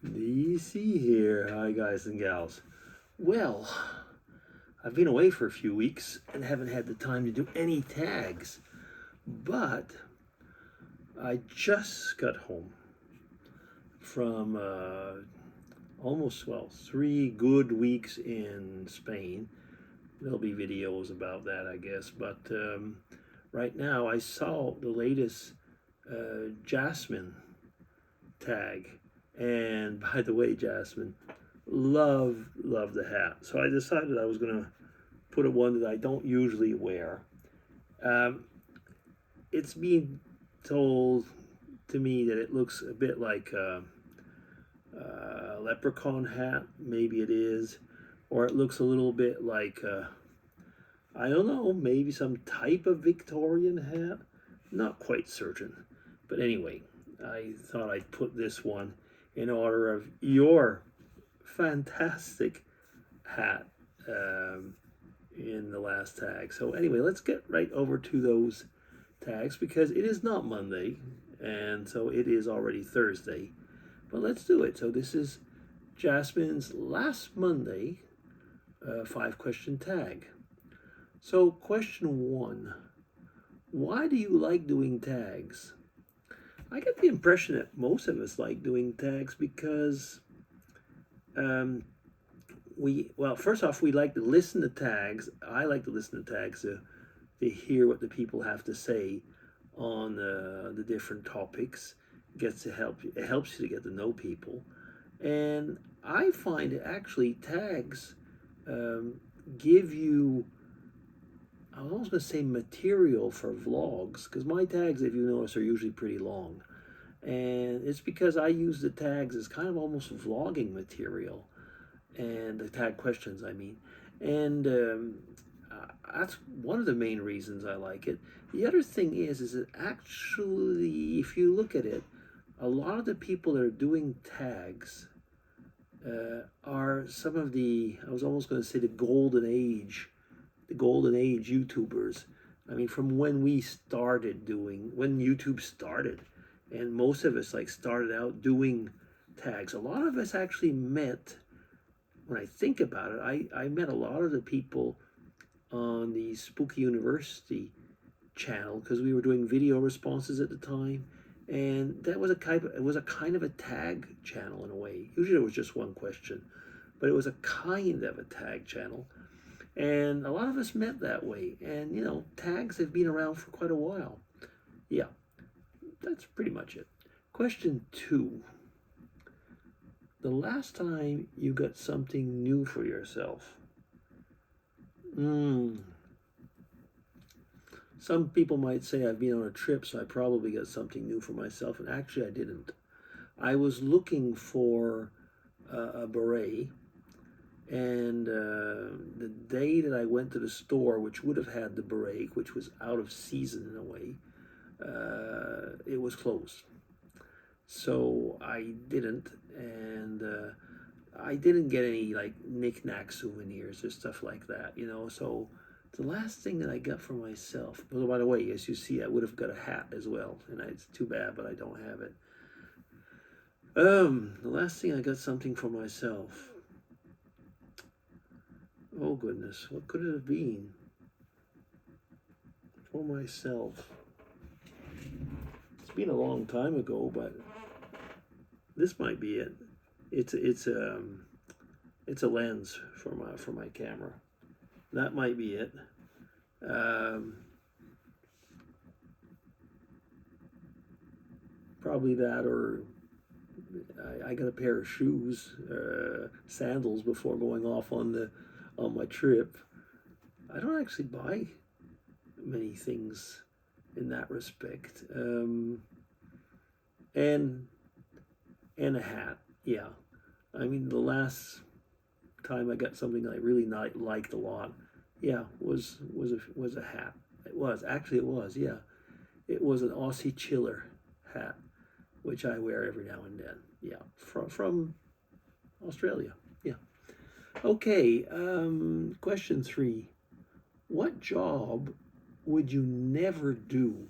DC here. Hi, guys and gals. Well, I've been away for a few weeks and haven't had the time to do any tags, but I just got home from almost, 3 good weeks in Spain. There'll be videos about that, I guess, but right now I saw the latest Jasmine tag. And by the way, Jasmine, love the hat. So I decided I was gonna put a one that I don't usually wear. Um, it's being told to me that it looks a bit like a leprechaun hat. Maybe it is, or it looks a little bit like I don't know, maybe some type of Victorian hat. Not quite certain, but anyway, I thought I'd put this one in honor of your fantastic hat in the last tag. So anyway, let's get right over to those tags because it is not Monday, and so it is already Thursday. But let's do it. So this is Jasmine's last Monday 5-question tag. So question 1, why do you like doing tags? I get the impression that most of us like doing tags because first off, we like to listen to tags. I like to listen to tags to hear what the people have to say on the different topics. It helps you to get to know people, and I find that actually tags give you, I was almost going to say material for vlogs, because my tags, if you notice, are usually pretty long. And it's because I use the tags as kind of almost vlogging material, and the tag questions, I mean. And that's one of the main reasons I like it. The other thing is that actually, if you look at it, a lot of the people that are doing tags are some of the, I was almost going to say the golden age YouTubers. I mean, from when when YouTube started, and most of us started out doing tags. A lot of us actually met, when I think about it, I met a lot of the people on the Spooky University channel because we were doing video responses at the time, and that was it was a kind of a tag channel in a way. Usually it was just one question, but it was a kind of a tag channel. And a lot of us met that way. And, tags have been around for quite a while. Yeah, that's pretty much it. Question 2. The last time you got something new for yourself? Some people might say I've been on a trip, so I probably got something new for myself. And actually, I didn't. I was looking for a beret. And the day that I went to the store, which would have had the beret, which was out of season in a way, it was closed. So I didn't, and I didn't get any knick-knack souvenirs or stuff like that, So the last thing that I got for myself, well, by the way, as you see, I would have got a hat as well, and it's too bad, but I don't have it. The last thing I got something for myself. Oh goodness, what could it have been for myself? It's been a long time ago, but this might be it. It's a lens for my camera. That might be it. Probably that, or I got a pair of shoes, sandals, before going off on my trip. I don't actually buy many things in that respect. And a hat, yeah. I mean, the last time I got something I really liked a lot, yeah, was a hat. It was, yeah. It was an Aussie Chiller hat, which I wear every now and then. Yeah, from Australia. Yeah. Okay. Question 3. What job would you never do?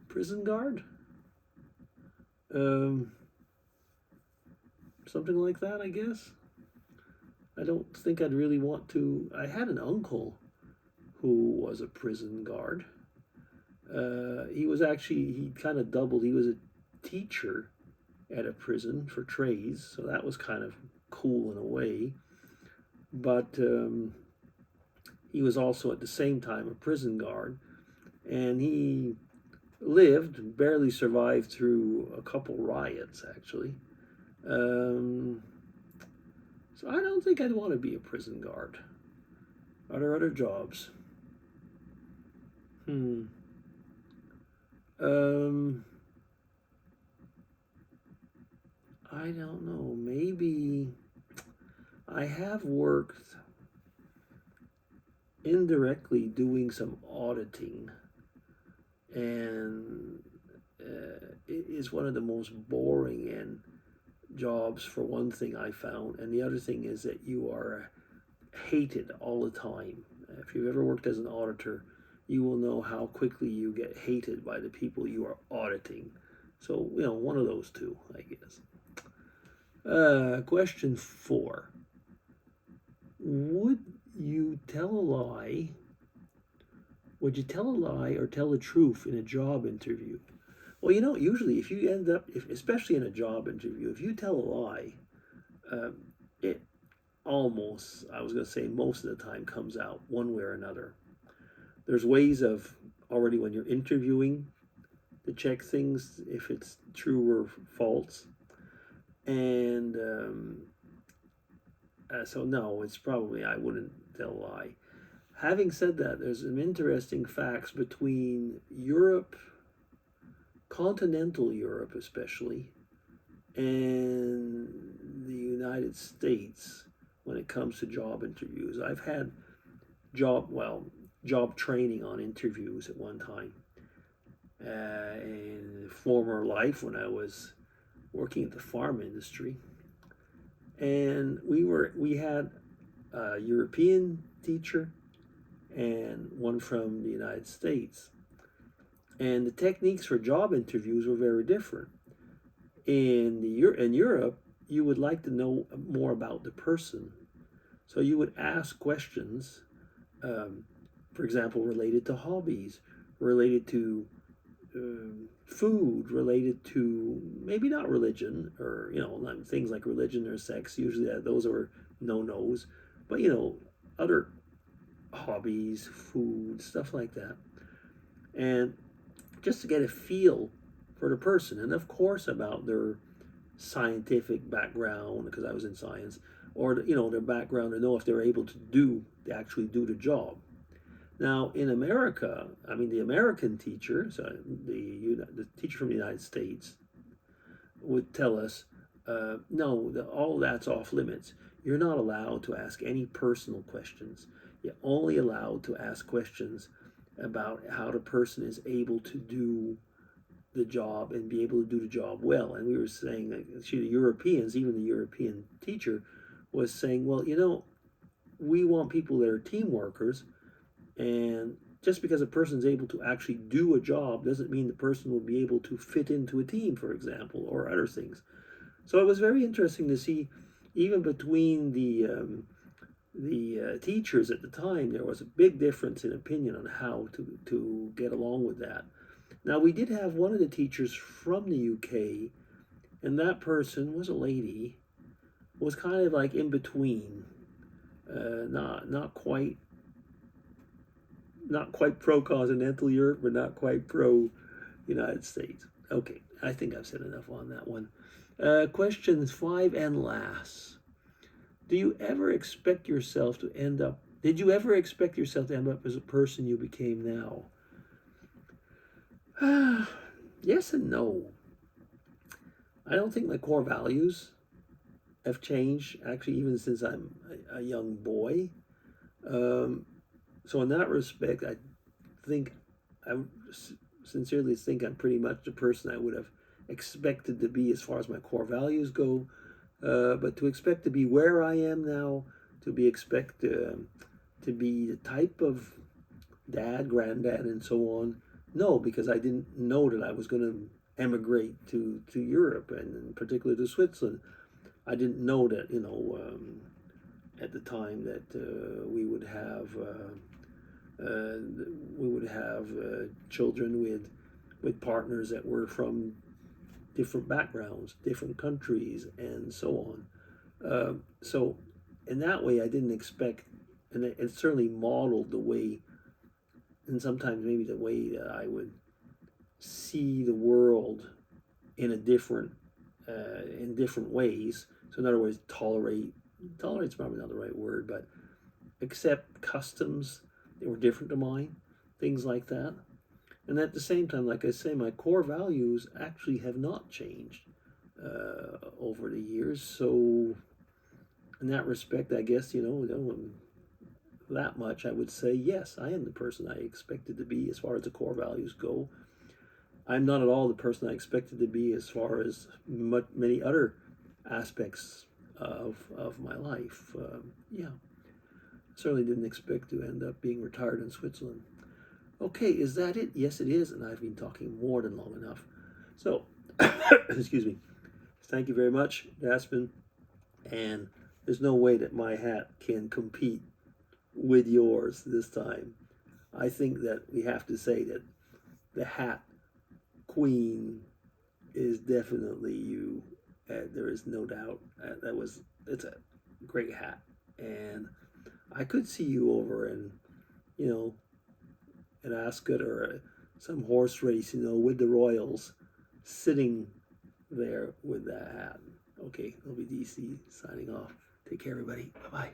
Prison guard? Um, Something like that, I guess. I don't think I'd really want to. I had an uncle who was a prison guard. He was actually, he kind of doubled. He was a teacher at a prison for trades, so that was kind of cool in a way. But he was also at the same time a prison guard, and he lived, barely survived through a couple riots actually. Um, so I don't think I'd want to be a prison guard. Are there other jobs? Hmm. Um, I don't know. Maybe I have worked indirectly doing some auditing, and it is one of the most boring and jobs for one thing I found, and the other thing is that you are hated all the time. If you've ever worked as an auditor, you will know how quickly you get hated by the people you are auditing. So, one of those two, I guess. Question 4. Would you tell a lie? Would you tell a lie or tell the truth in a job interview? Well, usually if you end up, especially in a job interview, if you tell a lie, it almost, I was going to say most of the time, comes out one way or another. There's ways of already when you're interviewing to check things if it's true or false. And so, no, it's probably, I wouldn't tell a lie. Having said that, there's some interesting facts between Europe, continental Europe especially, and the United States when it comes to job interviews. I've had job training on interviews at one time. In former life when I was working at the farm industry, and we had a European teacher and one from the United States, and the techniques for job interviews were very different. In Europe, you would like to know more about the person, so you would ask questions, for example, related to hobbies, related to food, related to maybe not religion, or things like religion or sex. Usually, those are no-nos, but other hobbies, food, stuff like that, and just to get a feel for the person, and of course about their scientific background, because I was in science, or their background, to know if they're able to actually do the job. Now in America, I mean the American teacher, so the teacher from the United States, would tell us, no, all that's off limits. You're not allowed to ask any personal questions. You're only allowed to ask questions about how the person is able to do the job and be able to do the job well. And we were saying that the Europeans, even the European teacher, was saying, well, we want people that are team workers, and just because a person's able to actually do a job doesn't mean the person will be able to fit into a team, for example, or other things. So it was very interesting to see, even between the teachers at the time, there was a big difference in opinion on how to get along with that. Now, we did have one of the teachers from the UK, and that person was a lady, was kind of like in between, not quite pro continental Europe, but not quite pro United States. Okay, I think I've said enough on that one. Questions 5 and last. Did you ever expect yourself to end up as a person you became now? Yes and no. I don't think my core values have changed, actually, even since I'm a young boy. So in that respect, I sincerely think I'm pretty much the person I would have expected to be as far as my core values go. But to expect to be where I am now, to be the type of dad, granddad, and so on, no, because I didn't know that I was going to emigrate to Europe, and in particular to Switzerland. I didn't know that, at the time that we would have children with partners that were from different backgrounds, different countries, and so on. So in that way, I didn't expect, and it certainly modeled the way, and sometimes maybe the way that I would see the world in a different, in different ways. So in other words, tolerate's probably not the right word, but accept customs that were different to mine, things like that. And at the same time, like I say, my core values actually have not changed over the years. So in that respect, I guess, that much I would say, yes, I am the person I expected to be as far as the core values go. I'm not at all the person I expected to be as far as many other aspects of my life. Yeah, certainly didn't expect to end up being retired in Switzerland. Okay, is that it? Yes, it is, and I've been talking more than long enough. So, excuse me. Thank you very much, Jasmine. And there's no way that my hat can compete with yours this time. I think that we have to say that the hat queen is definitely you. There is no doubt. It's a great hat, and I could see you over in, an Ascot or some horse race, with the Royals, sitting there with that hat. Okay, LBDC signing off. Take care, everybody. Bye bye.